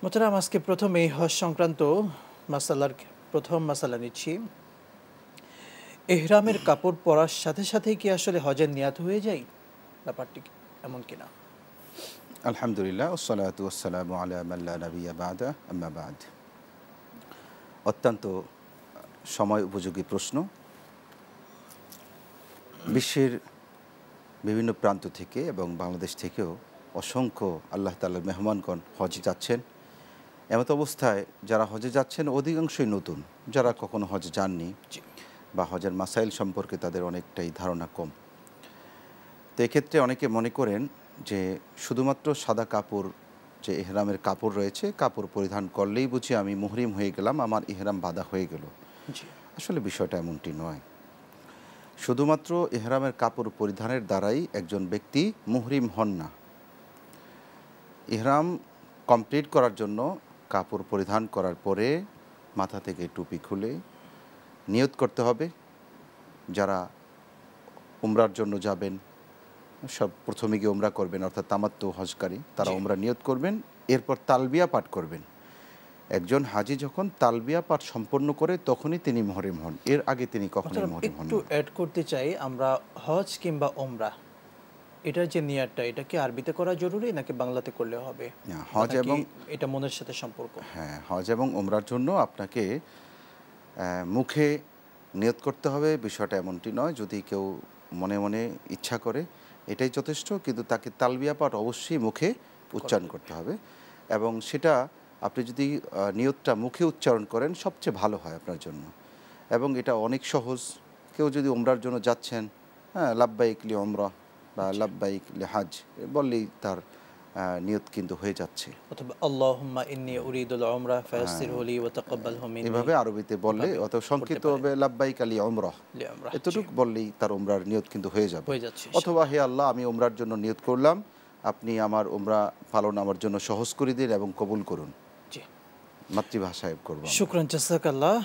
মোহতারাম, আজকে প্রথমেই হজ সংক্রান্ত মাসালার প্রথম মাসালা নিচ্ছি। এহরামের কাপড় পরার সাথে সাথেই কি আসলে হজের নিয়াত হয়ে যায়? ব্যাপারটি এমন কিনা? আলহামদুলিল্লাহ ওসসালাতু ওয়াসসালামু আলা মান লা নাবিয়্যা বা'দা আম্মা বা'দ। অত্যন্ত সময় উপযোগী প্রশ্ন। বিশ্বের বিভিন্ন প্রান্ত থেকে এবং বাংলাদেশ থেকেও অসংখ্য আল্লাহ তাআলার মেহমানগণ হজে যাচ্ছেন। এমত অবস্থায় যারা হজে যাচ্ছেন অধিকাংশই নতুন, যারা কখনো হজে যাননি জি। বা হজের মাসাইল সম্পর্কে তাদের অনেকটাই ধারণা কম। তো এক্ষেত্রে অনেকে মনে করেন যে শুধুমাত্র সাদা কাপড়, যে ইহরামের কাপড় রয়েছে, কাপড় পরিধান করলেই বুঝি আমি মুহরিম হয়ে গেলাম, আমার ইহরাম বাঁধা হয়ে গেল। জি। আসলে বিষয়টা এমনটি নয়। শুধুমাত্র ইহরামের কাপড় পরিধানের দ্বারাই একজন ব্যক্তি মুহরিম হন না। ইহরাম কমপ্লিট করার জন্য কাপড় পরিধান করার পরে মাথা থেকে টুপি খুলে নিয়ত করতে হবে। যারা উমরার জন্য যাবেন, সব প্রথমে গিয়ে উমরা করবেন, অর্থাৎ তামাত্তু হজকারী, তারা জি। উমরা নিয়ত করবেন। এরপর তালবিয়া পাঠ করবেন। একজন হাজি যখন তালবিয়া পাঠ সম্পন্ন করে তখনই তিনি মুহরিম হন, এর আগে তিনি কখনোই মোহতারাম, মুহরিম হন একটু না। অ্যাড করতে চাই। আমরা হজ কিংবা ওমরা, এটার যে নিয়াতটা, এটা কি আরবিতে করা জরুরি নাকি বাংলাতে করলে হবে? বা হজ নাকি এবং এটা মনের সাথে সম্পর্ক? হ্যাঁ, হজ এবং উমরার জন্য আপনাকে মুখে নিয়ত করতে হবে, বিষয়টা এমনটি নয়। যদি কেউ মনে মনে ইচ্ছা করে এটাই যথেষ্ট, কিন্তু তাকে তালবিয়া পাঠ অবশ্যই মুখে উচ্চারণ করতে হবে। এবং সেটা আপনি যদি নিয়তটা মুখে উচ্চারণ করেন সবচেয়ে ভালো হয় আপনার জন্য। এবং এটা অনেক সহজ। কেউ যদি উমরার জন্য যাচ্ছেন, হ্যাঁ, লাব্বাইক লি উমরা বা আচ্ছা। লাব্বাইক লি হাজ বললেই তার নিয়ত কিন্তু হয়ে যাচ্ছে। অথবা আল্লাহুম্মা ইন্নী উরিদুল উমরা হ্যাঁ, ফায়াসসিরহু লি ওয়া তাকাব্বালহু মিন্নি, এভাবে আরবিতে বললে, এভাবেও অত পড়তে পারেন। সংক্ষিপ্তভাবে লাব্বাইক আলী উমরাহ, লি উমরা, জি, এতটুকু বললেই তার উমরার নিয়ত কিন্তু হয়ে যাবে। হয়ে যাচ্ছে অথবা ইনশাআল্লাহ। হে আল্লাহ, আমি উমরার জন্য নিয়ত করলাম, আপনি আমার উমরা পালন আমার জন্য সহজ করে দিন এবং কবুল করুন। জি। মাতৃভাষায় করব আমরা। শুকরান, জাযাকাল্লাহ।